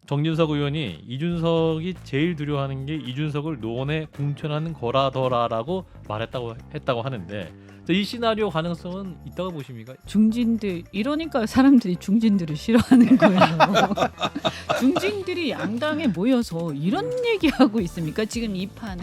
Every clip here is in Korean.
정진석 의원이 이준석이 제일 두려워하는 게 이준석을 노원에 공천하는 거라더라라고 했다고 하는데 이 시나리오 가능성은 있다고 보십니까? 중진들 이러니까 사람들이 중진들을 싫어하는 거예요. 중진들이 양당에 모여서 이런 얘기하고 있습니까? 지금 이 판에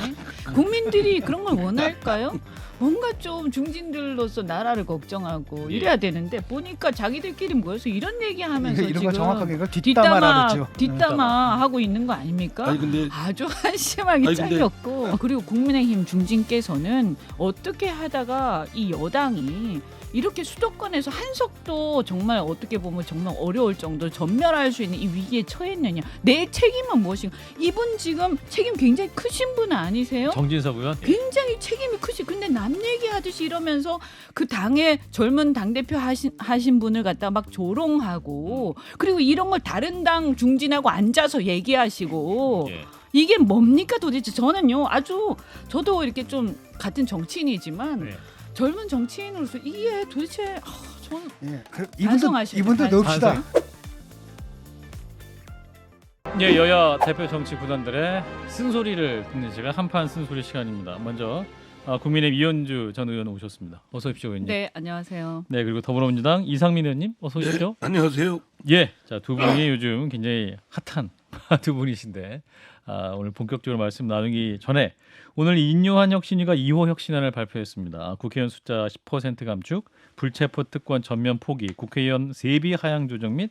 국민들이 그런 걸 원할까요? 뭔가 좀 중진들로서 나라를 걱정하고 이래야 되는데 보니까 자기들끼리 모여서 이런 얘기하면서 이런 지금 거 정확하게 뒷담화라 그러죠. 뒷담화 하고 있는 거 아닙니까? 아니 근데 아주 한심하게 잘렸고 그리고 국민의힘 중진께서는 어떻게 하다가 이 여당이 이렇게 수도권에서 한석도 정말 어떻게 보면 정말 어려울 정도로 전멸할 수 있는 이 위기에 처했느냐. 내 책임은 무엇인가. 이분 지금 책임 굉장히 크신 분 아니세요? 정진석 의원? 굉장히 책임이 크시. 근데 남 얘기하듯이 이러면서 그 당의 젊은 당대표 하신 분을 갖다가 막 조롱하고 그리고 이런 걸 다른 당 중진하고 앉아서 얘기하시고 예. 이게 뭡니까 도대체. 저는요 아주 저도 이렇게 좀 같은 정치인이지만 네. 젊은 정치인으로서 이게 도대체 저는 예, 반성하셔야 이분도 돼요. 넣읍시다. 예, 여야 대표 정치 구단들의 쓴소리를 듣는 시간 한판 쓴소리 시간입니다. 먼저 국민의힘 이현주 전 의원 오셨습니다. 어서 오십시오, 의원님. 네 안녕하세요. 네, 그리고 더불어민주당 이상민 의원님 어서 오십시오. 네, 안녕하세요. 예, 자, 두 분이 요즘 굉장히 핫한 두 분이신데 오늘 본격적으로 말씀 나누기 전에 오늘 인요한 혁신위가 2호 혁신안을 발표했습니다. 국회의원 숫자 10% 감축, 불체포 특권 전면 포기, 국회의원 세비 하향 조정 및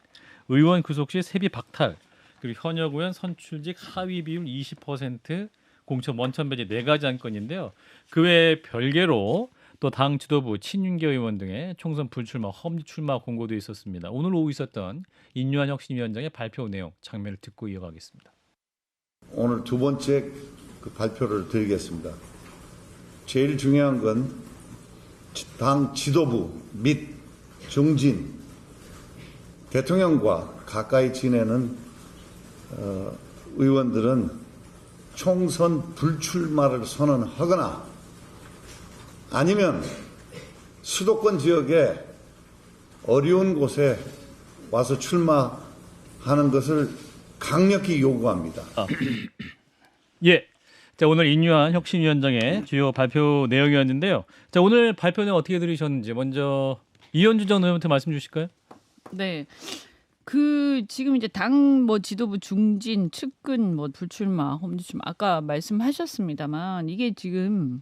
의원 구속 시 세비 박탈, 그리고 현역 의원 선출직 하위 비율 20%, 공천 원천 배제 4가지 안건인데요. 그 외에 별개로 또 당 지도부 친윤계 의원 등의 총선 불출마, 험지 출마 공고도 있었습니다. 오늘 오후 있었던 인요한 혁신위원장의 발표 내용 장면을 듣고 이어가겠습니다. 오늘 두 번째 그 발표를 드리겠습니다. 제일 중요한 건 당 지도부 및 중진, 대통령과 가까이 지내는 의원들은 총선 불출마를 선언하거나 아니면 수도권 지역에 어려운 곳에 와서 출마하는 것을 강력히 요구합니다. 예, 자 오늘 인요한 혁신위원장의 주요 발표 내용이었는데요. 자 오늘 발표 내용 어떻게 들으셨는지 먼저 이현주 전 의원한테 말씀 주실까요? 네. 그 지금 이제 당 뭐 지도부 중진 측근 뭐 불출마 험지 출마 아까 말씀하셨습니다만 이게 지금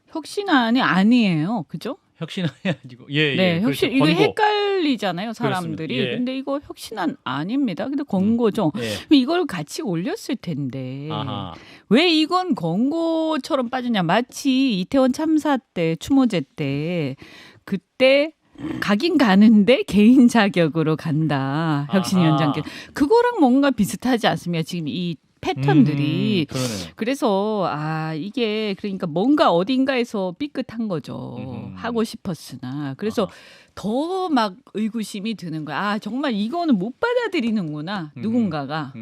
혁신안이 아니에요. 그죠? 혁신안이 아니고 예, 네, 예. 혁신 그렇죠. 이거 권고. 헷갈리잖아요, 사람들이. 그렇습니다. 예. 근데 이거 혁신안 아닙니다. 근데 권고죠. 예. 그럼 이걸 같이 올렸을 텐데 아하. 왜 이건 권고처럼 빠지냐? 마치 이태원 참사 때 추모제 때 그때 가긴 가는데 개인 자격으로 간다. 혁신위원장께 그거랑 뭔가 비슷하지 않습니까? 지금 이 패턴들이. 그러네요. 그래서 이게 그러니까 뭔가 어딘가에서 삐끗한 거죠. 하고 싶었으나. 그래서 더 막 의구심이 드는 거야. 정말 이거는 못 받아들이는구나. 누군가가.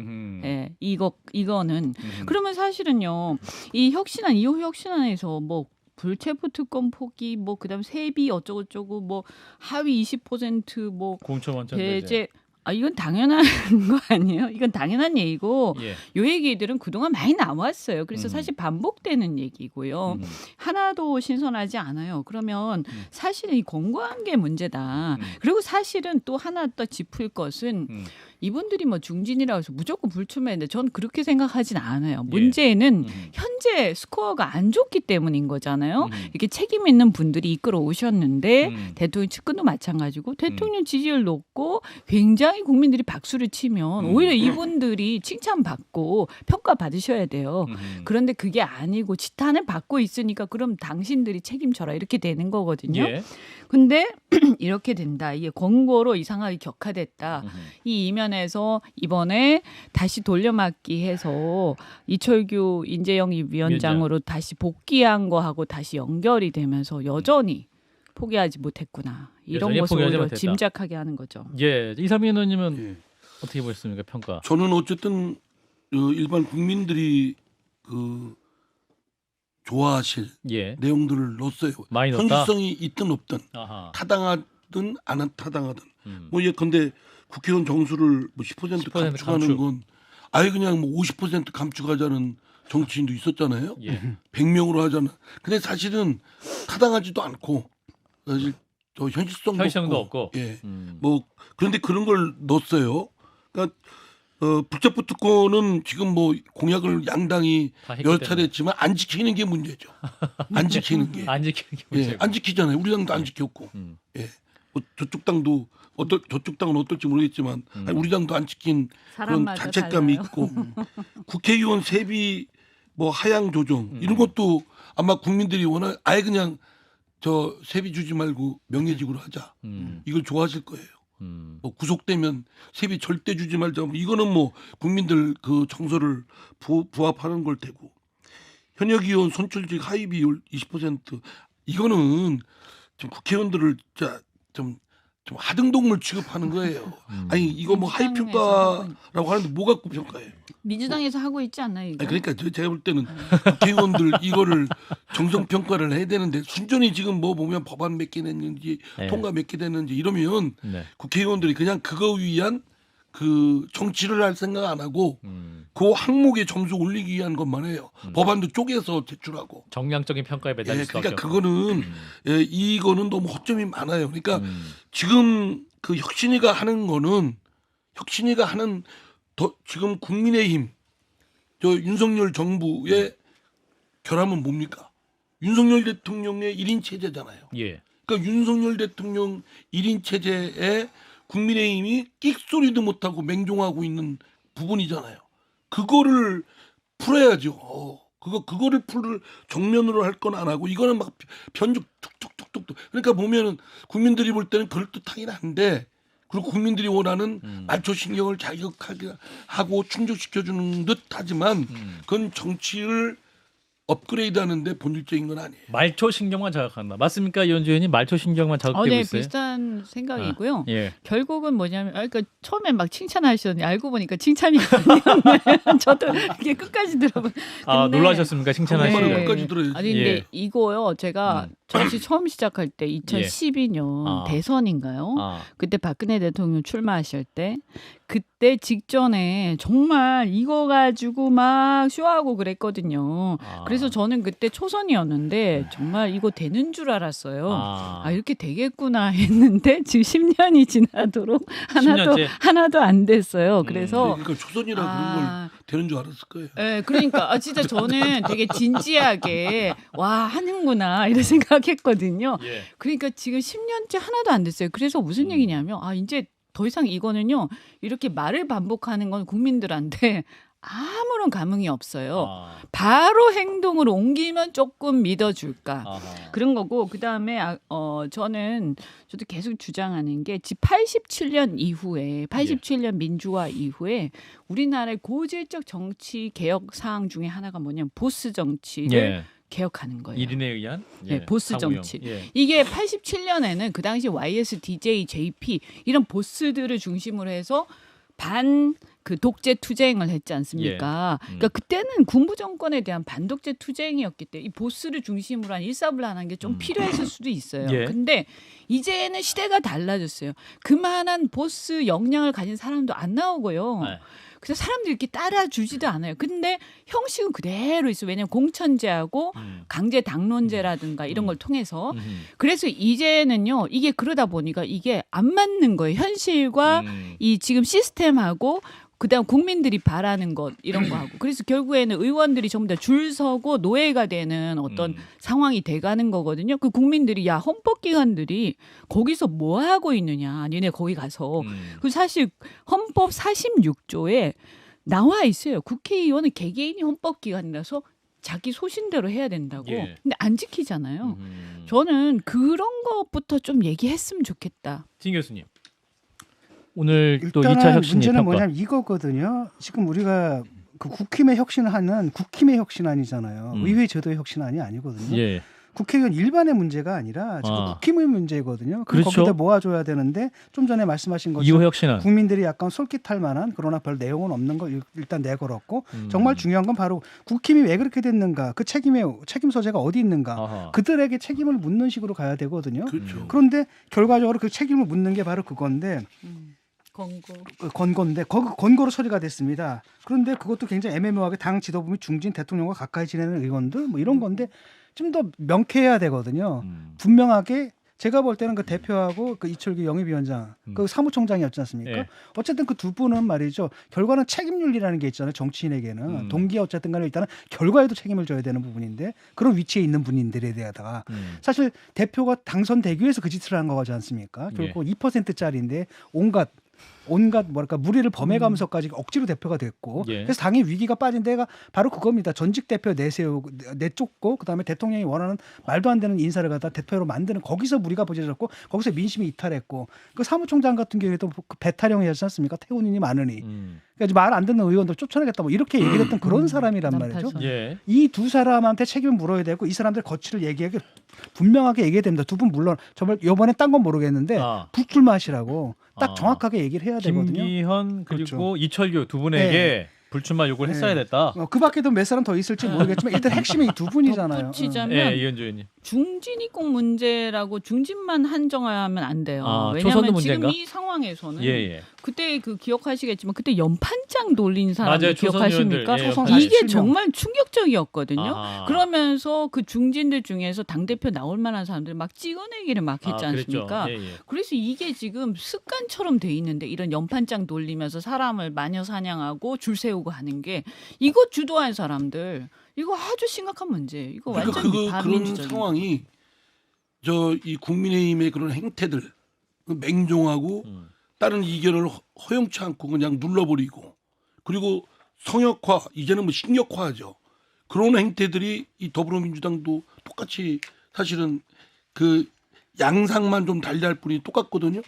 예, 이거는. 그러면 사실은요. 이 혁신안 2호 혁신안에서 뭐 불체포 특권 포기 뭐 그다음 세비 어쩌고저쩌고 뭐 하위 20% 공천 원천 배제 이건 당연한 거 아니에요? 이건 당연한 얘기고 예. 요 얘기들은 그동안 많이 나왔어요. 그래서 사실 반복되는 얘기고요. 하나도 신선하지 않아요. 그러면 사실은 이 권고한 게 문제다. 그리고 사실은 또 하나 더 짚을 것은 이분들이 뭐 중진이라고 해서 무조건 불출마했는데 전 그렇게 생각하진 않아요. 문제는 현재 스코어가 안 좋기 때문인 거잖아요. 이렇게 책임 있는 분들이 이끌어 오셨는데 대통령 측근도 마찬가지고 대통령 지지율 높고 굉장히 국민들이 박수를 치면 오히려 이분들이 칭찬받고 평가받으셔야 돼요. 그런데 그게 아니고 지탄을 받고 있으니까 그럼 당신들이 책임져라 이렇게 되는 거거든요. 예. 근데 이렇게 된다. 이게 권고로 이상하게 격화됐다. 이 이면에서 이번에 다시 돌려막기 해서 이철규 인재영입 위원장으로 다시 복귀한 거하고 다시 연결이 되면서 여전히 포기하지 못했구나. 이런 여전히 것을 포기하지 오히려 못했다. 짐작하게 하는 거죠. 예, 이상민 의원님은 예. 어떻게 보셨습니까? 평가. 저는 어쨌든 일반 국민들이 좋아하실 예. 내용들을 넣었어요. 많이 넣었다? 현실성이 있든 없든 아하. 타당하든 안 타당하든 뭐 예컨대 국회의원 정수를 뭐 10% 감축하는 감축. 건 아예 그냥 뭐 50% 감축하자는 정치인도 있었잖아요. 예. 100명으로 하자는. 근데 사실은 타당하지도 않고 사실 저 현실성도 없고. 예. 뭐 그런데 그런 걸 넣었어요. 그러니까 불체포 특권은 지금 뭐 공약을 양당이 다 했기 여러 때문에. 차례 했지만 안 지키는 게 문제죠. 안 지키는 게. 안 지키는 게 예, 문제고. 안 지키잖아요. 우리 당도 안 지켰고. 예. 뭐 저쪽 당도 저쪽 당은 어떨지 모르겠지만 아니, 우리 당도 안 지킨 그런 사람마다 자책감이 달라요. 있고 국회의원 세비 뭐 하향 조정 이런 것도 아마 국민들이 워낙 아예 그냥 저 세비 주지 말고 명예직으로 하자 이걸 좋아하실 거예요. 뭐 구속되면 세비 절대 주지 말자. 뭐 이거는 뭐 국민들 그 정서를 부합하는 걸 테고 현역 의원 선출직 하위 비율 20% 이거는 좀 국회의원들을 진짜 좀 하등동물 취급하는 거예요. 아니 이거 뭐 하위 평가라고 하는데 뭐 갖고 평가해요? 민주당에서 하고 있지 않나요? 이거? 아니, 그러니까 제가 볼 때는 국회의원들 이거를 정성 평가를 해야 되는데 순전히 지금 뭐 보면 법안 몇 개 냈는지 네. 통과 몇 개 됐는지 이러면 네. 국회의원들이 그냥 그거 위한 그 정치를 할 생각 안 하고 그 항목에 점수 올리기 위한 것만 해요. 법안도 쪼개서 제출하고. 정량적인 평가에 매달릴 예, 수밖에 그러니까 없고. 그거는 예, 이거는 너무 허점이 많아요. 그러니까 지금 그 혁신이가 하는 거는 혁신이가 하는 지금 국민의힘 저 윤석열 정부의 결함은 뭡니까? 윤석열 대통령의 1인 체제잖아요. 예. 그러니까 윤석열 대통령 1인 체제에 국민의힘이 끽소리도 못하고 맹종하고 있는 부분이잖아요. 그거를 풀어야죠. 그거를 풀을 정면으로 할 건 안 하고 이거는 막 변죽 툭툭툭툭. 그러니까 보면은 국민들이 볼 때는 그럴듯하긴 한데 그리고 국민들이 원하는 말초 신경을 자극하게 하고 충족시켜주는 듯하지만 그건 정치를 업그레이드하는데 본질적인 건 아니에요. 말초 신경만 자극한다. 맞습니까, 이현주 의원님? 말초 신경만 자극되고 네, 있어요. 비슷한 생각이고요. 예. 결국은 뭐냐면, 그러니까 처음에 막 칭찬하시더니 알고 보니까 칭찬이 아니었네. 저도 이게 끝까지 들어보. 아, 근데- 놀라셨습니까? 칭찬하시고. 네. 끝까지 들어야지. 아니 근데 예. 이거요, 제가 정치 처음 시작할 때 2012년 아. 대선인가요? 아, 그때 박근혜 대통령 출마하실 때 그때 직전에 정말 이거 가지고 막 쇼하고 그랬거든요. 아. 그래서 저는 그때 초선이었는데 정말 이거 되는 줄 알았어요. 아. 이렇게 되겠구나 했는데 지금 10년이 지나도록 10년째? 하나도 안 됐어요. 그래서 그러니까 초선이라 그런 걸 되는 줄 알았을 거예요. 네, 그러니까 진짜 저는 되게 진지하게 와 하는구나 이런 생각했거든요. 예. 그러니까 지금 10년째 하나도 안 됐어요. 그래서 무슨 얘기냐면 이제 더 이상 이거는요 이렇게 말을 반복하는 건 국민들한테 아무런 감흥이 없어요. 아. 바로 행동으로 옮기면 조금 믿어줄까. 아하. 그런 거고 그다음에 저도 계속 주장하는 게 87년 이후에 87년 민주화 이후에 우리나라의 고질적 정치 개혁 사항 중에 하나가 뭐냐면 보스 정치를 예. 개혁하는 거예요. 1인에 의한 네, 보스 사고용. 정치. 예. 이게 87년에는 그 당시 YS, DJ, JP 이런 보스들을 중심으로 해서 그 독재 투쟁을 했지 않습니까? 그러니까 그때는 군부 정권에 대한 반독재 투쟁이었기 때문에 이 보스를 중심으로 한 일사불란한 게 좀 필요했을 수도 있어요. 예. 근데 이제는 시대가 달라졌어요. 그만한 보스 역량을 가진 사람도 안 나오고요. 네. 그래서 사람들이 이렇게 따라주지도 않아요. 근데 형식은 그대로 있어요. 왜냐하면 공천제하고 강제 당론제라든가 이런 걸 통해서. 그래서 이제는요. 이게 그러다 보니까 이게 안 맞는 거예요. 현실과 이 지금 시스템하고 그다음 국민들이 바라는 것 이런 거 하고 그래서 결국에는 의원들이 전부 다 줄 서고 노예가 되는 어떤 상황이 돼가는 거거든요. 그 국민들이 야 헌법기관들이 거기서 뭐 하고 있느냐, 니네 거기 가서 그 사실 헌법 46조에 나와 있어요. 국회의원은 개개인이 헌법기관이라서 자기 소신대로 해야 된다고. 예. 근데 안 지키잖아요. 저는 그런 것부터 좀 얘기했으면 좋겠다. 진 교수님. 오늘 또 2차 일단은 혁신이 문제는 평가. 뭐냐면 이거거든요. 지금 우리가 그 국힘의 혁신하는 국힘의 혁신안이잖아요. 의회 제도의 혁신안이 아니거든요. 예. 국회의원 일반의 문제가 아니라 지금 국힘의 문제거든요. 그럼 그렇죠. 거기다 모아줘야 되는데 좀 전에 말씀하신 이호 것처럼 혁신안. 국민들이 약간 솔깃할 만한 그러나 별 내용은 없는 거 일단 내걸었고 정말 중요한 건 바로 국힘이 왜 그렇게 됐는가, 그 책임 소재가 어디 있는가, 아하. 그들에게 책임을 묻는 식으로 가야 되거든요. 그렇죠. 그런데 결과적으로 그 책임을 묻는 게 바로 그건데 권고인데 권고로 처리가 됐습니다. 그런데 그것도 굉장히 애매모호하게 당 지도부 및 중진 대통령과 가까이 지내는 의원들 뭐 이런 건데 좀 더 명쾌해야 되거든요. 분명하게 제가 볼 때는 그 대표하고 그 이철규 영입위원장 그 사무총장이었지 않습니까? 네. 어쨌든 그 두 분은 말이죠. 결과는 책임윤리라는 게 있잖아요. 정치인에게는 동기가 어쨌든 간에 일단은 결과에도 책임을 져야 되는 부분인데 그런 위치에 있는 분들에 대하다가 사실 대표가 당선되기 위해서 그 짓을 한 거지 않습니까? 결국 2%짜리인데 온갖 뭐랄까 무리를 범해가면서까지 억지로 대표가 됐고 예. 그래서 당의 위기가 빠진 데가 바로 그겁니다. 전직 대표 내쫓고 그다음에 대통령이 원하는 말도 안 되는 인사를 갖다 대표로 만드는 거기서 무리가 부재졌고 거기서 민심이 이탈했고 그 사무총장 같은 경우에도 그 배타령이었지 않습니까? 태운인이 많으니 그러니까 말 안 듣는 의원들 쫓아내겠다 뭐 이렇게 얘기를 했던 그런 사람이란 말이죠. 예. 이 두 사람한테 책임을 물어야 되고 이 사람들 거취를 얘기하기 분명하게 얘기해야 됩니다. 두 분 물론 정말 이번에 딴 건 모르겠는데 불출마하시라고 딱 정확하게 얘기를 해야 되거든요. 김기현 그리고 그렇죠. 이철규 두 분에게 네. 불출마 요구를 했어야 됐다. 그 밖에도 몇 사람 더 있을지 모르겠지만 일단 핵심이 이 두 분이잖아요. 덧붙이자면 예, 이현주 의원님. 중진이 꼭 문제라고 중진만 한정하면 안 돼요. 초선도 왜냐하면 문제인가? 지금 이 상황에서는 예. 그때 그 기억하시겠지만 그때 연판장 돌린 사람들 맞아요. 초선 기억하십니까? 의원들. 예, 초선 이게 47명. 정말 충격적이었거든요. 아. 그러면서 그 중진들 중에서 당대표 나올 만한 사람들 막 찍어내기를 막 했지 않습니까? 그랬죠. 예. 그래서 이게 지금 습관처럼 돼 있는데 이런 연판장 돌리면서 사람을 마녀 사냥하고 줄 세우고 하는 게 이거 주도한 사람들 이거 아주 심각한 문제예요. 이거 그러니까 완전 그런 반민주적인. 상황이 이 국민의힘의 그런 행태들 맹종하고 다른 이견을 허용치 않고 그냥 눌러버리고 그리고 성역화 이제는 뭐 식력화하죠. 그런 행태들이 이 더불어민주당도 똑같이 사실은 그 양상만 좀 달리할 뿐이 똑같거든요.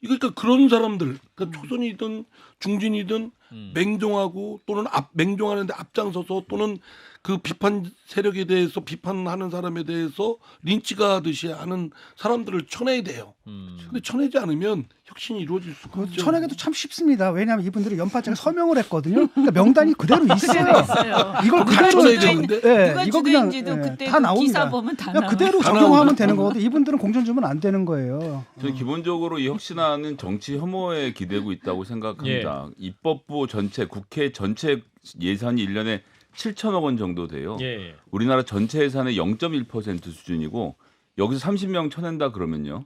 그러니까 그런 사람들, 그러니까 초선이든 중진이든 맹종하고 또는 맹종하는데 앞장서서 또는 그 비판 세력에 대해서 비판하는 사람에 대해서 린치가 하듯이 하는 사람들을 쳐내야 돼요. 근데 쳐내지 않으면 혁신이 이루어질 수가 없죠. 쳐내기도 참 쉽습니다. 왜냐하면 이분들이 연판장에 서명을 했거든요. 그러니까 명단이 그대로 있어요. 이걸 그대로 쳐내야 되는데 누가 이거 그냥 주도인지도 그때 다 그 나옵니다. 기사 보면 다 그냥 나와. 그대로 다 적용하면 나오죠. 되는 거거든요. 이분들은 공천 주면 안 되는 거예요. 저는 기본적으로 이 혁신안은 정치 혐오에 기대고 있다고 생각합니다. 입법부 전체, 국회 전체 예산이 1년에 7천억 원 정도 돼요. 예. 우리나라 전체 예산의 0.1% 수준이고 여기서 30명 쳐낸다 그러면요.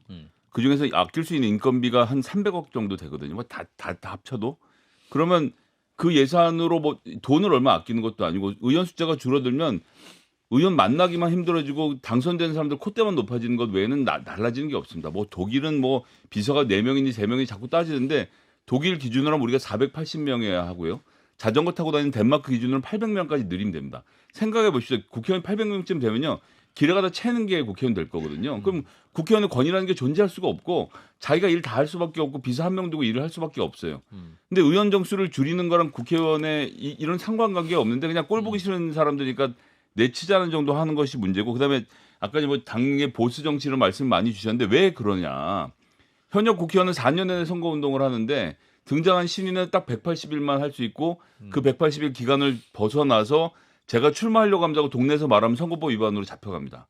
그중에서 아낄 수 있는 인건비가 한 300억 정도 되거든요. 뭐 다 합쳐도. 그러면 그 예산으로 뭐 돈을 얼마 아끼는 것도 아니고 의원 숫자가 줄어들면 의원 만나기만 힘들어지고 당선된 사람들 콧대만 높아지는 것 외에는 달라지는 게 없습니다. 뭐 독일은 뭐 비서가 4명인지 3명인지 자꾸 따지는데 독일 기준으로 하면 우리가 480명이어야 하고요. 자전거 타고 다니는 덴마크 기준으로 800명까지 늘리면 됩니다. 생각해 보시죠. 국회의원 800명쯤 되면요. 길에 가다 채는 게 국회의원 될 거거든요. 그럼 국회의원의 권위라는 게 존재할 수가 없고 자기가 일 다 할 수밖에 없고 비서 한 명 두고 일을 할 수밖에 없어요. 근데 의원 정수를 줄이는 거랑 국회의원의 이런 상관관계가 없는데 그냥 꼴 보기 싫은 사람들이니까 내치자는 정도 하는 것이 문제고 그다음에 아까 뭐 당의 보수 정치를 말씀 많이 주셨는데 왜 그러냐. 현역 국회의원은 4년 내내 선거운동을 하는데 등장한 신인은 딱 180일만 할 수 있고 그 180일 기간을 벗어나서 제가 출마하려고 한다고 동네에서 말하면 선거법 위반으로 잡혀갑니다.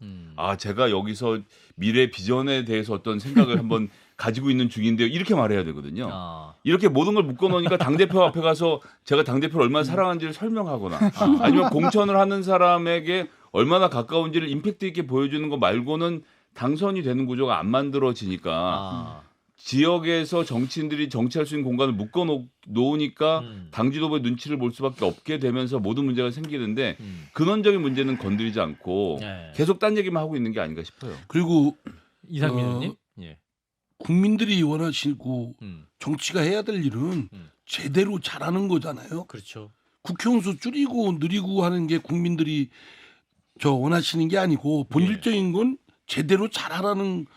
제가 여기서 미래 비전에 대해서 어떤 생각을 한번 가지고 있는 중인데요. 이렇게 말해야 되거든요. 이렇게 모든 걸 묶어놓으니까 당대표 앞에 가서 제가 당대표를 얼마나 사랑하는지를 설명하거나 아니면 공천을 하는 사람에게 얼마나 가까운지를 임팩트 있게 보여주는 거 말고는 당선이 되는 구조가 안 만들어지니까 지역에서 정치인들이 정치할 수 있는 공간을 묶어놓으니까 당 지도부의 눈치를 볼 수밖에 없게 되면서 모든 문제가 생기는데 근원적인 문제는 건드리지 않고 계속 딴 얘기만 하고 있는 게 아닌가 싶어요. 그리고 이상민 의원님. 예. 국민들이 원하시고 정치가 해야 될 일은 제대로 잘하는 거잖아요. 그렇죠. 국회의원 수 줄이고 느리고 하는 게 국민들이 원하시는 게 아니고 본질적인 건 제대로 잘하라는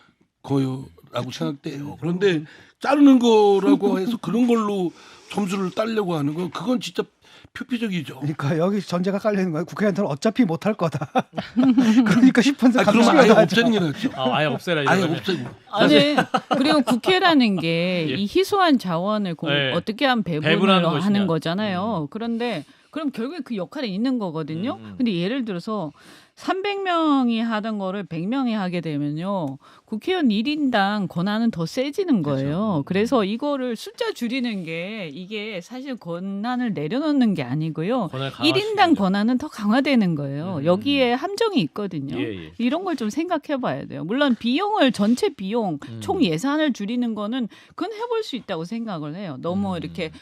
거요라고 생각돼요. 그런데 자르는 거라고 해서 그런 걸로 점수를 따려고 하는 건 그건 진짜 표피적이죠. 그러니까 여기 전제가 깔려 있는 거예요. 국회의원들은 어차피 못할 거다. 그러니까 싶은데 그러면 아예 없애는 게 낫죠. 아예 없애라. 아예 이러면. 없애고. 아니 그리고 국회라는 게 예. 이 희소한 자원을 예. 어떻게 하면 배분하는 배분을 것이냐. 하는 거잖아요. 그런데 그럼 결국에 그 역할에 있는 거거든요. 근데 예를 들어서 300명이 하던 거를 100명이 하게 되면요. 국회의원 1인당 권한은 더 세지는 거예요. 그래서 이거를 숫자 줄이는 게 이게 사실 권한을 내려놓는 게 아니고요. 1인당 권한은 더 강화되는 거예요. 여기에 함정이 있거든요. 예. 이런 걸 좀 생각해 봐야 돼요. 물론 비용을 전체 비용 총 예산을 줄이는 거는 그건 해볼 수 있다고 생각을 해요. 너무 이렇게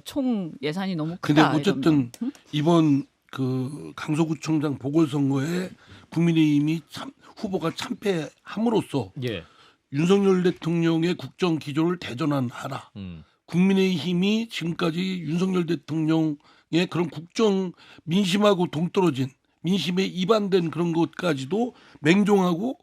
총 예산이 너무 근데 크다. 어쨌든 이번 그 강서구청장 보궐선거에 국민의힘이 후보가 참패함으로써 예. 윤석열 대통령의 국정 기조를 대전환하라. 국민의힘이 지금까지 윤석열 대통령의 그런 국정 민심하고 동떨어진 민심에 이반된 그런 것까지도 맹종하고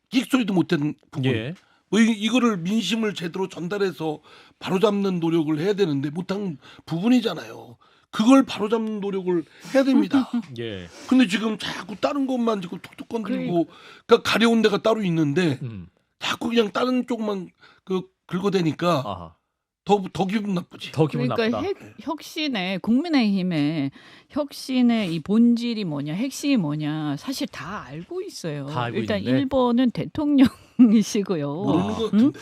끽소리도 못한 부분. 예. 뭐 이거를 민심을 제대로 전달해서 바로잡는 노력을 해야 되는데 못한 부분이잖아요. 그걸 바로잡는 노력을 해야 됩니다. 예. 근데 지금 자꾸 다른 것만 지금 툭툭 건들고 그러니까 가려운 데가 따로 있는데 자꾸 그냥 다른 쪽만 긁어대니까 아하. 더 기분 나쁘지. 더 기분 그러니까 나쁘다. 혁신의 국민의힘의 혁신의 이 본질이 뭐냐, 핵심이 뭐냐 사실 다 알고 있어요. 다 알고 일단 있는데. 1번은 대통령이시고요. 모르는 것 응? 같은데.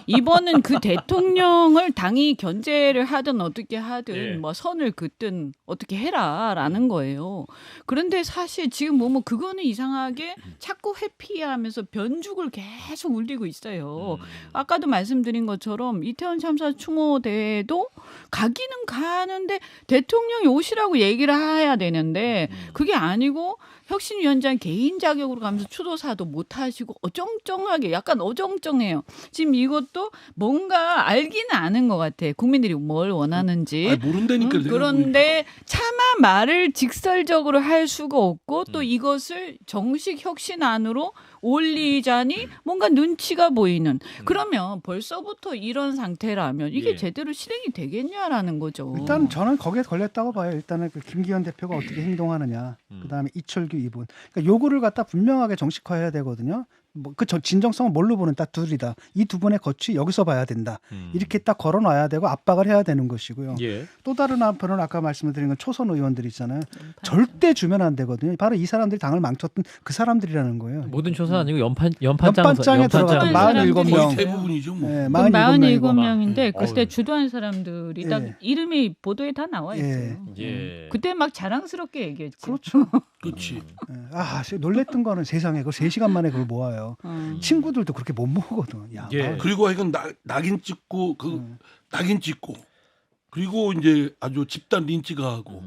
2번은 그 대통령을 당이 견제를 하든 어떻게 하든 예. 뭐 선을 긋든 어떻게 해라라는 거예요. 그런데 사실 지금 뭐 그거는 이상하게 자꾸 회피하면서 변죽을 계속 울리고 있어요. 아까도 말씀드린 것처럼 이태원 참사 추모 대회도 가기는 가는데 대통령이 오시라고 얘기를 해야 되는데 그게 아니고 혁신위원장 개인 자격으로 가면서 추도사도 못 하시고 어정쩡하게 약간 어정쩡해요. 지금 이것도 뭔가 알기는 아는 것 같아. 국민들이 뭘 원하는지. 아니, 모른다니까. 내가 그런데 차마 말을 직설적으로 할 수가 없고 또 이것을 정식 혁신안으로 올리자니 뭔가 눈치가 보이는. 그러면 벌써부터 이런 상태라면 이게 예. 제대로 실행이 되겠냐라는 거죠. 일단 저는 거기에 걸렸다고 봐요. 일단은 그 김기현 대표가 어떻게 행동하느냐, 그다음에 이철규 이분, 그러니까 요구를 갖다 분명하게 정식화해야 되거든요. 그 진정성은 뭘로 보는 딱 둘이다. 이 두 분의 거취 여기서 봐야 된다. 이렇게 딱 걸어놔야 되고 압박을 해야 되는 것이고요. 예. 또 다른 한편은 아까 말씀드린 건 초선 의원들 있잖아요. 절대 주면 안 되거든요. 바로 이 사람들이 당을 망쳤던 그 사람들이라는 거예요. 모든 초선 아니고 연판장에 연판장에 들어갔던 사람들이 47명. 거의 대부분이죠. 뭐. 네, 47명인데 음. 그때 어휴. 주도한 사람들이 딱 예. 이름이 보도에 다 나와 있어요. 예. 그때 막 자랑스럽게 얘기했지. 그렇죠. 그렇지. 놀랬던 거는 세상에 그걸 3시간 만에 그걸 모아요. 어. 친구들도 그렇게 못 모으거든. 야, 예. 그리고 하여간 낙인 찍고 낙인 찍고 그리고 이제 아주 집단 린치가 하고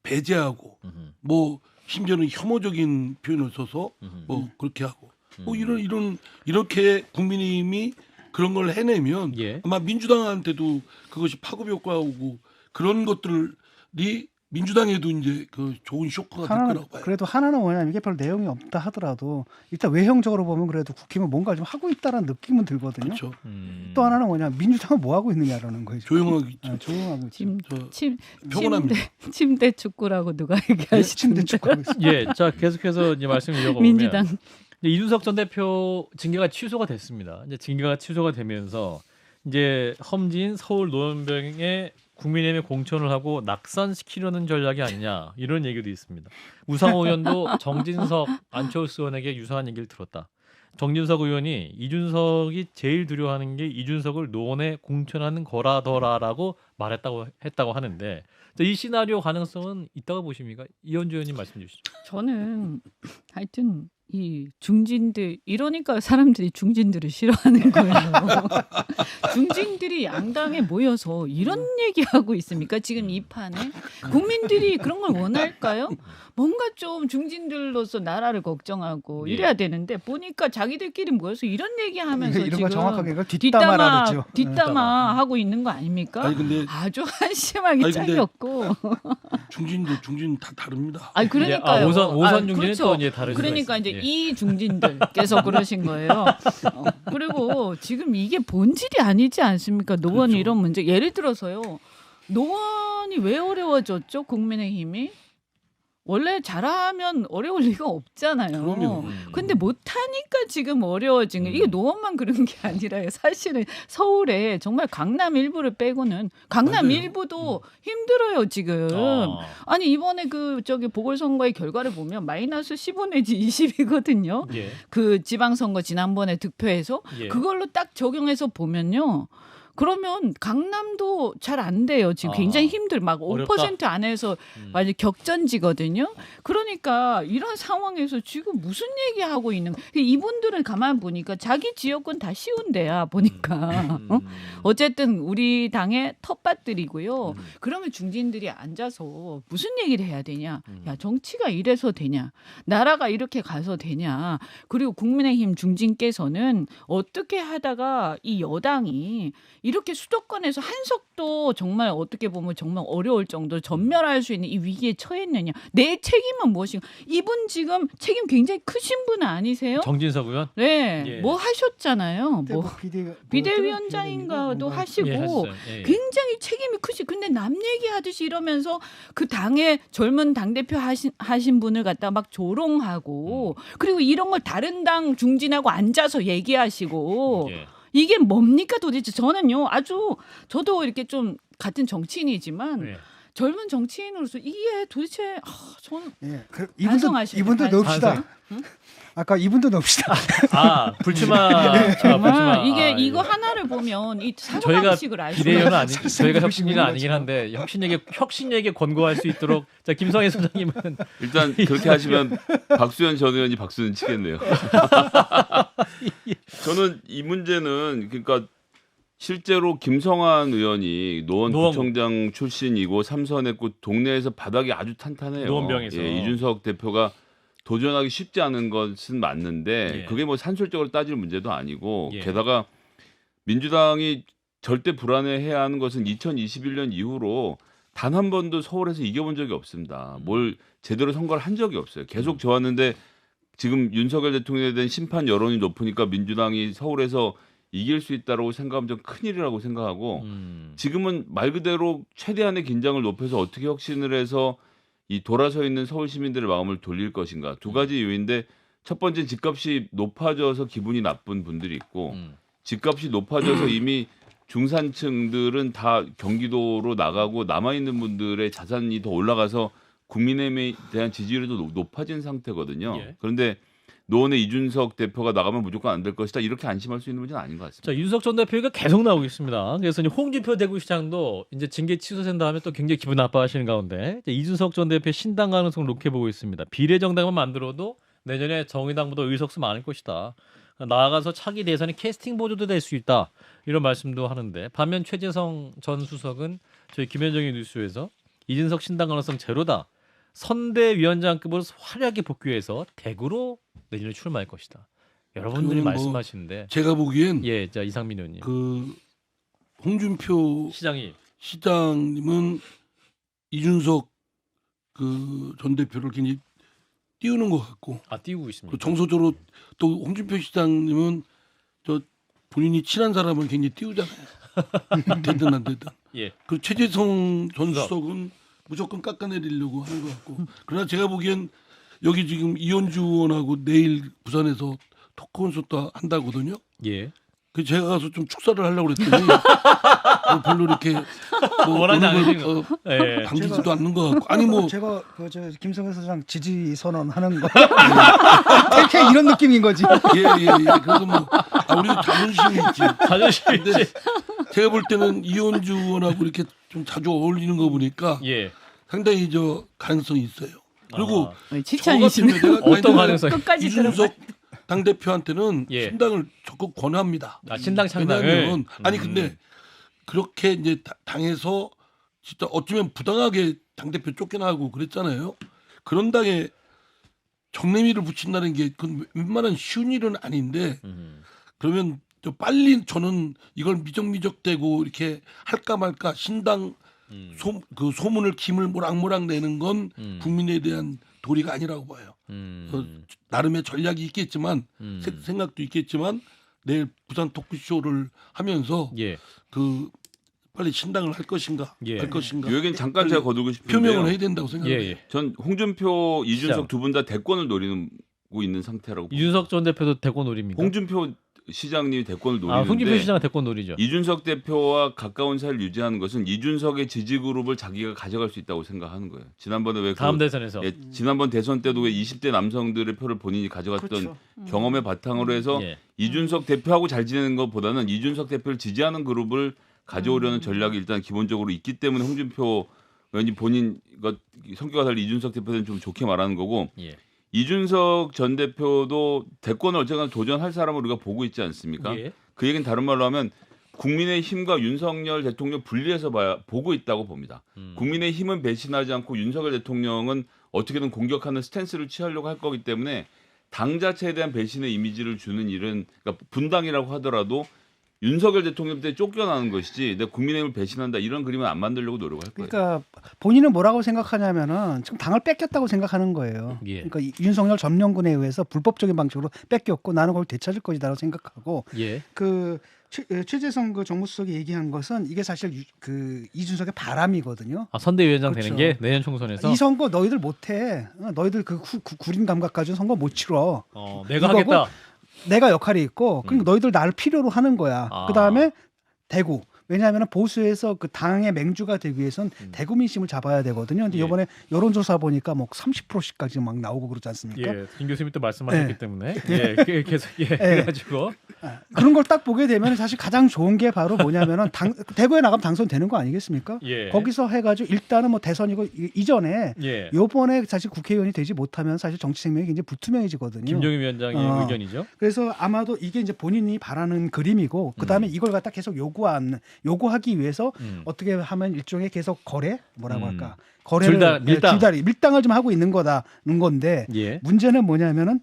배제하고 뭐 심지어는 혐오적인 표현을 써서 뭐 그렇게 하고 뭐 이렇게 국민의힘이 그런 걸 해내면 예. 아마 민주당한테도 그것이 파급 효과오고 그런 것들이 민주당에도 이제 그 좋은 쇼크가 될 거라고 봐요. 그래도 하나는 뭐냐면 이게 별 내용이 없다 하더라도 일단 외형적으로 보면 그래도 국힘은 뭔가 좀 하고 있다는 느낌은 들거든요. 그렇죠. 또 하나는 뭐냐 민주당은 뭐 하고 있느냐라는 거죠. 조용하고 있죠. 조용하고 있죠. 평온합니다. 침대 축구라고 누가 침대 얘기하시는데 축구하고 있어요. 예. 자, 계속해서 이제 말씀 이어가 보면 민주당 이제 이준석 전 대표 징계가 취소가 됐습니다. 이제 징계가 취소가 되면서 이제 험지인 서울 노원병에 국민의힘에 공천을 하고 낙선시키려는 전략이 아니냐 이런 얘기도 있습니다. 우상호 의원도 정진석, 안철수 의원에게 유사한 얘기를 들었다. 정진석 의원이 이준석이 제일 두려워하는 게 이준석을 노원에 공천하는 거라더라라고 했다고 하는데 이 시나리오 가능성은 있다고 보십니까? 이현주 의원님 말씀 주시죠. 저는 하여튼 이 중진들 이러니까 사람들이 중진들을 싫어하는 거예요. 중진들이 양당에 모여서 이런 얘기하고 있습니까? 지금 이 판에 국민들이 그런 걸 원할까요? 뭔가 좀 중진들로서 나라를 걱정하고 예. 이래야 되는데 보니까 자기들끼리 모여서 이런 얘기하면서 이런 거 지금 정확하게 이걸 뒷담화라 그러죠. 뒷담화 하고 있는 거 아닙니까? 아니 근데 아주 한심하게 아니, 근데 짝이었고. 중진 다 다릅니다. 아니 그러니까요. 오선 중진은 그렇죠. 또 이제 다른 그러니까 이제 예. 이 중진들께서 그러신 거예요. 그리고 지금 이게 본질이 아니지 않습니까? 노원 그렇죠. 이런 문제. 예를 들어서요. 노원이 왜 어려워졌죠? 국민의힘이 원래 잘하면 어려울 리가 없잖아요. 그럼요. 근데 못하니까 지금 어려워진 거. 이게 노원만 그런 게 아니라요. 사실은 서울에 정말 강남 일부를 빼고는 강남 맞아요. 일부도 힘들어요 지금. 아. 아니 이번에 그 저기 보궐선거의 결과를 보면 마이너스 15 내지 20이거든요. 예. 그 지방선거 지난번에 득표해서 예. 그걸로 딱 적용해서 보면요. 그러면 강남도 잘 안 돼요. 지금 굉장히 힘들 막 5% 안에서 완전 격전지거든요. 그러니까 이런 상황에서 지금 무슨 얘기하고 있는 이분들은 가만 보니까 자기 지역은 다 쉬운 데야 보니까 어쨌든 우리 당의 텃밭들이고요. 그러면 중진들이 앉아서 무슨 얘기를 해야 되냐? 야 정치가 이래서 되냐? 나라가 이렇게 가서 되냐? 그리고 국민의힘 중진께서는 어떻게 하다가 이 여당이 이렇게 수도권에서 한석도 정말 어떻게 보면 정말 어려울 정도로 전멸할 수 있는 이 위기에 처했느냐. 내 책임은 무엇인가. 이분 지금 책임 굉장히 크신 분 아니세요? 정진석 의원? 네. 예. 뭐 하셨잖아요. 뭐 비대위원장인가도 하시고 예, 하셨어요. 예. 굉장히 책임이 크시. 근데 남 얘기하듯이 이러면서 그 당의 젊은 당대표 하신 분을 갖다 막 조롱하고 그리고 이런 걸 다른 당 중진하고 앉아서 얘기하시고 예. 이게 뭡니까 도대체. 저는요 아주 저도 이렇게 좀 같은 정치인이지만 예. 젊은 정치인으로서 이게 도대체 저는 예. 반성하셔야 이분도 돼요. 넣읍시다. 아까 이분도 넣읍시다. 아 불출마. 정말 불출마. 이거 하나를 보면 이 저희가 사고방식을 알 수가 비대위원은 아니 있어요. 저희가 혁신위는 아니긴 한데 혁신에게 권고할 수 있도록 자 김성애 소장님은 일단 그렇게 하시면 박수현 전 의원이 박수는 치겠네요. 저는 이 문제는 그러니까 실제로 김성환 의원이 노원구청장 출신이고 삼선했고 동네에서 바닥이 아주 탄탄해요. 노원병에서. 예, 이준석 대표가 도전하기 쉽지 않은 것은 맞는데 예. 그게 뭐 산술적으로 따질 문제도 아니고 예. 게다가 민주당이 절대 불안해해야 하는 것은 2021년 이후로 단 한 번도 서울에서 이겨본 적이 없습니다. 뭘 제대로 선거를 한 적이 없어요. 계속 좋았는데 지금 윤석열 대통령에 대한 심판 여론이 높으니까 민주당이 서울에서 이길 수 있다고 생각하면 좀 큰일이라고 생각하고 지금은 말 그대로 최대한의 긴장을 높여서 어떻게 혁신을 해서 이 돌아서 있는 서울 시민들의 마음을 돌릴 것인가. 두 가지 요인데 첫 번째 집값이 높아져서 기분이 나쁜 분들이 있고 집값이 높아져서 이미 중산층들은 다 경기도로 나가고 남아있는 분들의 자산이 더 올라가서 국민의힘에 대한 지지율도 높아진 상태거든요. 예. 그런데 노원의 이준석 대표가 나가면 무조건 안 될 것이다. 이렇게 안심할 수 있는 문제는 아닌 것 같습니다. 자 윤석 전 대표가 계속 나오고 있습니다. 그래서 이제 홍준표 대구시장도 이제 징계 취소된 다음에 또 굉장히 기분 나빠하시는 가운데 이제 이준석 전 대표 신당 가능성을 높게 보고 있습니다. 비례정당만 만들어도 내년에 정의당보다 의석수 많을 것이다. 나아가서 차기 대선에 캐스팅 보조도 될 수 있다. 이런 말씀도 하는데 반면 최재성 전 수석은 저희 김현정의 뉴스에서 이준석 신당 가능성 제로다. 선대위원장급으로 화려하게 복귀해서 대구로 내년에 출마할 것이다. 여러분들이 그거는 뭐 말씀하시는데 제가 보기엔 예, 자 이상민 의원님 그 홍준표 시장이 시장님은 이준석 그 전 대표를 굉장히 띄우는 것 같고 띄우고 있습니다. 또 정서적으로 또 홍준표 시장님은 저 본인이 친한 사람을 굉장히 띄우잖아요. 되든 안 되든. 예, 그 최재성 전 수석은 무조건 깎아내리려고 하는 것 같고. 그러나 제가 보기엔 여기 지금 이현주 의원하고 내일 부산에서 토크 콘서트 한다거든요. 예. 그 제가 가서 좀 축사를 하려고 그랬더니 별로 이렇게 원하지 않으신 거 예. 당기지도 않는 것 같고. 아니 뭐 제가 그저 김성애 소장 지지 선언하는 거 되게 이런 느낌인 거지. 예. 그래서 뭐 우리 자존심이 있지. 자존심이 근데 있지. 제가 볼 때는 이현주 의원하고 이렇게 좀 자주 어울리는 거 보니까 예. 상당히 저 가능성이 있어요. 그리고 지천이시네. 어떤 가능성이? 끝까지 들어봐. 이준석 당 대표한테는 예. 신당을 적극 권합니다. 신당 창당을. 왜냐하면 아니 근데 그렇게 이제 당에서 진짜 어쩌면 부당하게 당 대표 쫓겨나고 그랬잖아요. 그런 당에 정례미를 붙인다는 게 그건 웬만한 쉬운 일은 아닌데 그러면 저 빨리 저는 이걸 미적미적대고 이렇게 할까 말까 신당 그 소문을 김을 모락모락 내는 건 국민에 대한 도리가 아니라고 봐요. 나름의 전략이 있겠지만 생각도 있겠지만 내일 부산 토크쇼를 하면서 예. 그 빨리 신당을 할 것인가 예. 할 것인가 이 얘기는 잠깐 제가 거두고 싶은데요. 표명을 해야 된다고 생각해요. 예. 전 홍준표, 시장. 이준석 두 분 다 대권을 노리고 있는 상태라고 봅니다. 이준석 전 대표도 대권 노립니까? 홍준표 시장님이 대권을 노리는데 홍준표 시장은 대권 노리죠. 이준석 대표와 가까운 사이를 유지하는 것은 이준석의 지지 그룹을 자기가 가져갈 수 있다고 생각하는 거예요. 지난번에 왜 다음 대선에서. 지난번 대선 때도 왜 20대 남성들의 표를 본인이 가져갔던 그렇죠. 경험의 바탕으로 해서 예. 이준석 대표하고 잘 지내는 것보다는 이준석 대표를 지지하는 그룹을 가져오려는 전략이 일단 기본적으로 있기 때문에 홍준표 의원이 본인 성격과 달리 이준석 대표는 좀 좋게 말하는 거고 예. 이준석 전 대표도 대권을 어쨌거나 도전할 사람을 우리가 보고 있지 않습니까? 예. 그 얘기는 다른 말로 하면 국민의힘과 윤석열 대통령 분리해서 보고 있다고 봅니다. 국민의힘은 배신하지 않고 윤석열 대통령은 어떻게든 공격하는 스탠스를 취하려고 할 거기 때문에 당 자체에 대한 배신의 이미지를 주는 일은 그러니까 분당이라고 하더라도 윤석열 대통령 때 쫓겨나는 것이지 내가 국민의힘을 배신한다 이런 그림은 안 만들려고 노력할 거예요. 그러니까 본인은 뭐라고 생각하냐면은 지금 당을 뺏겼다고 생각하는 거예요. 예. 그러니까 윤석열 점령군에 의해서 불법적인 방식으로 뺏겼고 나는 그걸 되찾을 것이다라고 생각하고 예. 그 최재성 그 정무수석이 얘기한 것은 이게 사실 그 이준석의 바람이거든요. 선대위원장 그렇죠. 되는 게 내년 총선에서 이 선거 너희들 못해. 너희들 그 구린 감각 가지고 선거 못 치러. 내가 이거고 하겠다. 내가 역할이 있고 그러니까 너희들 나를 필요로 하는 거야. 그다음에 대구. 왜냐하면 보수에서 그 당의 맹주가 되기 위해선 대구 민심을 잡아야 되거든요. 근데 예. 이번에 여론조사 보니까 뭐 30%씩까지 막 나오고 그러지 않습니까? 예, 김 교수님 또 말씀하셨기 네. 때문에 예, 계속 그래가지고 그런 걸 딱 보게 되면 사실 가장 좋은 게 바로 뭐냐면은 대구에 나가면 당선되는 거 아니겠습니까? 예. 거기서 해가지고 일단은 뭐 대선이고 이전에 예. 요번에 사실 국회의원이 되지 못하면 사실 정치 생명이 굉장히 불투명해지거든요. 김종인 위원장의 의견이죠. 그래서 아마도 이게 이제 본인이 바라는 그림이고 그다음에 이걸 갖다 계속 요구하기 위해서 어떻게 하면 일종의 계속 거래 뭐라고 할까 거래를 밀당을 좀 하고 있는 거다는 건데 예. 문제는 뭐냐면은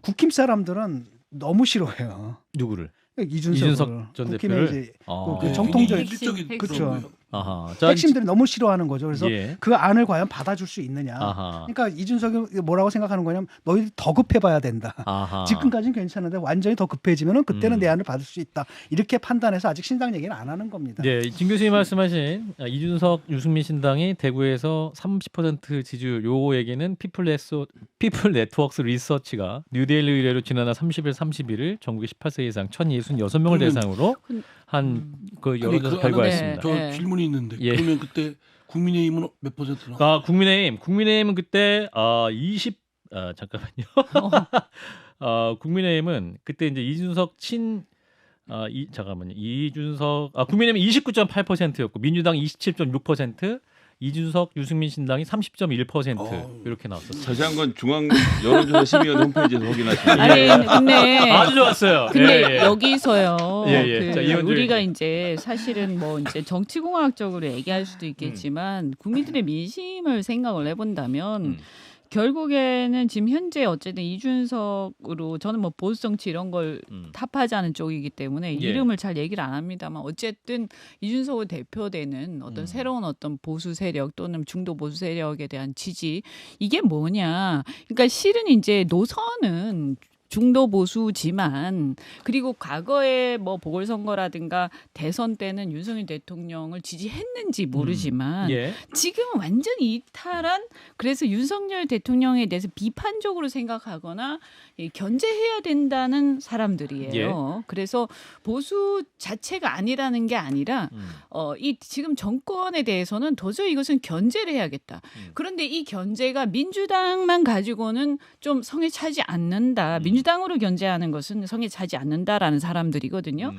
국힘 사람들은 너무 싫어해요. 누구를? 이준석 전 국힘의 대표를? 이제 아. 그 정통적 일적인 그렇죠. 아하. 핵심들이 너무 싫어하는 거죠. 그래서 예. 그 안을 과연 받아줄 수 있느냐. 아하. 그러니까 이준석이 뭐라고 생각하는 거냐면 너희들 더 급해봐야 된다. 아하. 지금까지는 괜찮은데 완전히 더 급해지면은 그때는 내 안을 받을 수 있다. 이렇게 판단해서 아직 신당 얘기는 안 하는 겁니다. 네, 진 교수님 말씀하신 이준석, 유승민 신당이 대구에서 30% 지지율 요 얘기는 피플 네트워크스 리서치가 뉴데일리 의뢰로 지난달 30일, 31일 전국의 18세 이상 1,066명을 대상으로 한 그 여론조사 결과였습니다. 저 질문이 있는데 예. 그러면 그때 국민의힘은 몇 %? 나? 국민의힘은 그때 잠깐만요. 국민의힘은 그때 이제 이준석 국민의힘이 29.8%였고 민주당 27.6%, 이준석, 유승민 신당이 30.1% 이렇게 나왔었어요. 자세한 건 중앙 여론조사 심의위원회 홈페이지에서 확인하시면 아니 근데 아주 좋았어요. 근데 여기서요. 예. 자, 이현주 우리가 의원님. 이제 사실은 뭐 이제 정치공학적으로 얘기할 수도 있겠지만 국민들의 민심을 생각을 해본다면 결국에는 지금 현재 어쨌든 이준석으로 저는 뭐 보수 정치 이런 걸 탑하자는 쪽이기 때문에 예. 이름을 잘 얘기를 안 합니다만 어쨌든 이준석을 대표되는 어떤 새로운 어떤 보수 세력 또는 중도 보수 세력에 대한 지지 이게 뭐냐? 그러니까 실은 이제 노선은 중도 보수지만 그리고 과거에 뭐 보궐선거라든가 대선 때는 윤석열 대통령을 지지했는지 모르지만 예. 지금은 완전히 이탈한 그래서 윤석열 대통령에 대해서 비판적으로 생각하거나 견제해야 된다는 사람들이에요. 그래서 보수 자체가 아니라는 게 아니라 이 지금 정권에 대해서는 도저히 이것은 견제를 해야겠다. 그런데 이 견제가 민주당만 가지고는 좀 성에 차지 않는다. 민주당으로 견제하는 것은 성에 차지 않는다라는 사람들이거든요.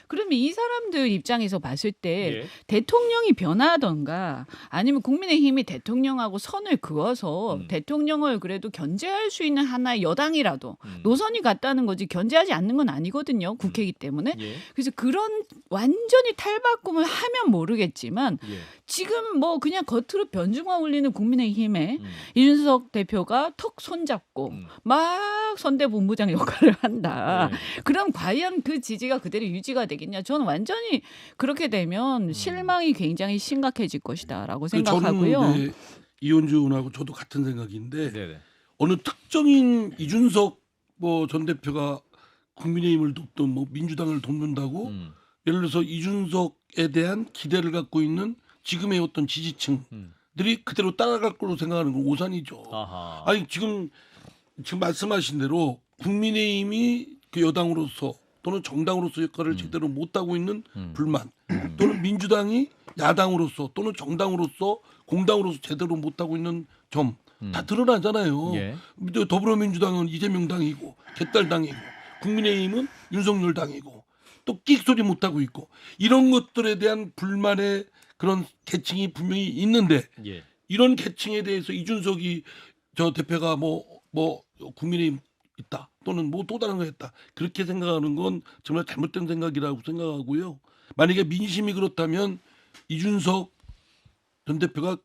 그러면 이 사람들 입장에서 봤을 때 대통령이 변하던가 아니면 국민의힘이 대통령하고 선을 그어서 대통령을 그래도 견제할 수 있는 하나의 여당이라도 노선이 같다는 거지 견제하지 않는 건 아니거든요. 국회이기 때문에. 그래서 그런 완전히 탈바꿈을 하면 모르겠지만 지금 뭐 그냥 겉으로 변주만 올리는 국민의힘에 이준석 대표가 턱 손잡고 막 선대본부장 역할을 한다. 그럼 과연 그 지지가 그대로 유지가 되겠냐? 저는 완전히 그렇게 되면 실망이 굉장히 심각해질 것이다라고 생각하고요. 저는 이현주 의원하고 저도 같은 생각인데 어느 특정인 이준석 뭐 전 대표가 국민의힘을 돕든 뭐 민주당을 돕는다고 예를 들어서 이준석 이준석에 대한 기대를 갖고 있는 지금의 어떤 지지층들이 그대로 따라갈 거로 생각하는 건 오산이죠. 아하. 아니 지금 말씀하신 대로 국민의힘이 그 여당으로서 또는 정당으로서 역할을 제대로 못하고 있는 불만 또는 민주당이 야당으로서 또는 정당으로서 공당으로서 제대로 못하고 있는 점 다 드러나잖아요. 예. 더불어민주당은 이재명 당이고 개딸 당이고 국민의힘은 윤석열 당이고 또 끽소리 못하고 있고 이런 것들에 대한 불만의 그런 계층이 분명히 있는데 예. 이런 계층에 대해서 이준석이 저 대표가 뭐 국민의힘 있다 또는 뭐 또 다른 거 했다 그렇게 생각하는 건 정말 잘못된 생각이라고 생각하고요. 만약에 민심이 그렇다면 이준석 전 대표가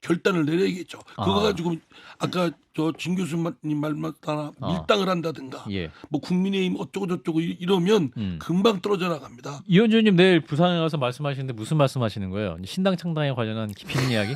결단을 내려야겠죠. 그거 가지고 아까 저 진 교수님 말마다 밀당을 한다든가 예. 뭐 국민의힘 어쩌고 저쩌고 이러면 금방 떨어져 나갑니다. 이현주 의원님 내일 부산에 가서 말씀하시는데 무슨 말씀하시는 거예요? 신당 창당에 관련한 깊이 있는 이야기?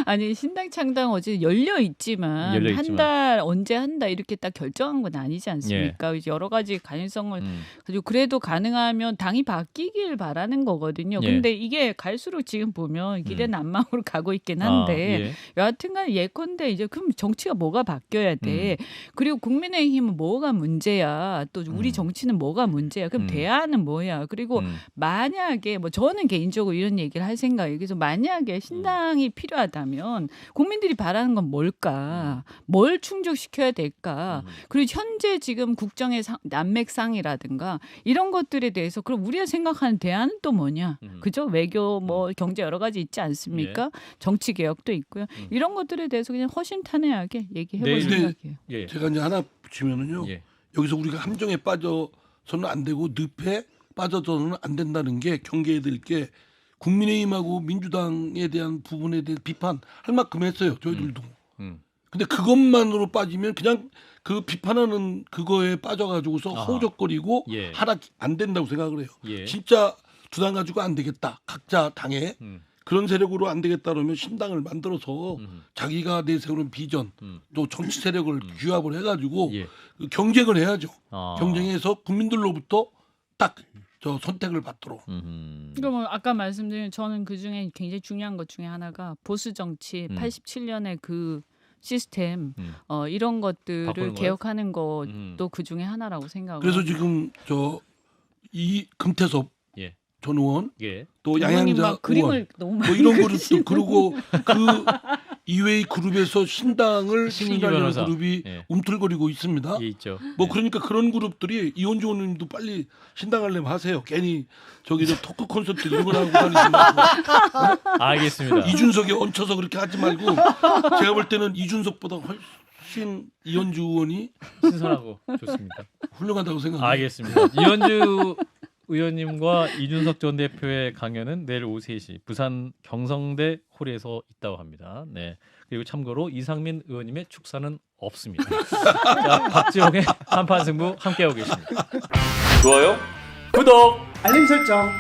아니 신당 창당 어제 열려 있지만 한 달 언제 한다 이렇게 딱 결정한 건 아니지 않습니까? 이제 여러 가지 가능성을 가지고 그래도 가능하면 당이 바뀌길 바라는 거거든요. 예. 근데 이게 갈수록 지금 보면 기대난망으로 가고 있긴 한데 여하튼간 예컨대 이제 그럼 정치가 뭐가 바뀌어야 돼. 그리고 국민의힘은 뭐가 문제야. 또 우리 정치는 뭐가 문제야. 그럼 대안은 뭐야. 그리고 만약에 뭐 저는 개인적으로 이런 얘기를 할 생각이에요. 그래서 만약에 신당이 필요하다면 국민들이 바라는 건 뭘까? 뭘 충족시켜야 될까? 그리고 현재 지금 국정의 난맥상이라든가 이런 것들에 대해서 그럼 우리가 생각하는 대안은 또 뭐냐? 그죠? 외교 뭐 경제 여러 가지 있지 않습니까? 정치 개혁도 있고요. 이런 것들에 대해서 그냥 허심탄회하게 얘기해볼 생각이에요. 예. 제가 이제 하나 붙이면은요. 예. 여기서 우리가 함정에 빠져서는 안 되고 늪에 빠져서는 안 된다는 게 경계해야 될 게 국민의힘하고 민주당에 대한 부분에 대해 비판할 만큼 했어요. 저희들도. 근데 그것만으로 빠지면 그냥 그 비판하는 그거에 빠져가지고서 허우적거리고 하나 안 된다고 생각을 해요. 예. 진짜 두 당 가지고 안 되겠다. 각자 당에 그런 세력으로 안 되겠다 그러면 신당을 만들어서 자기가 내세우는 비전 또 정치 세력을 규합을 해가지고 그 경쟁을 해야죠. 경쟁해서 국민들로부터 딱 저 선택을 받도록. 그럼 아까 말씀드린 저는 그 중에 굉장히 중요한 것 중에 하나가 보수 정치 87년의 그 시스템 이런 것들을 개혁하는 것도 그 중에 하나라고 생각을. 그래서 지금 저 이 금태섭 전 의원 또 양양자 그림을 너무 뭐 이런 그룹도 그리고 그 이외의 그룹에서 신당을 신당하는 그룹이 움틀거리고 있습니다. 있죠. 뭐 그러니까 그런 그룹들이 이현주 의원님도 빨리 신당하려면 하세요. 괜히 저기 저 토크 콘서트 이런 거 하고 다니지 말고. 알겠습니다. 이준석에 얹혀서 그렇게 하지 말고 제가 볼 때는 이준석보다 훨씬 이현주 의원이 신선하고 좋습니다. 훌륭하다고 생각합니다. 알겠습니다. 이현주 의원님과 이준석 전 대표의 강연은 내일 오후 3시 부산 경성대 홀에서 있다고 합니다. 네. 그리고 참고로 이상민 의원님의 축사는 없습니다. 자, 박지홍의 한판 승부 함께하고 계십니다. 좋아요? 구독! 알림 설정.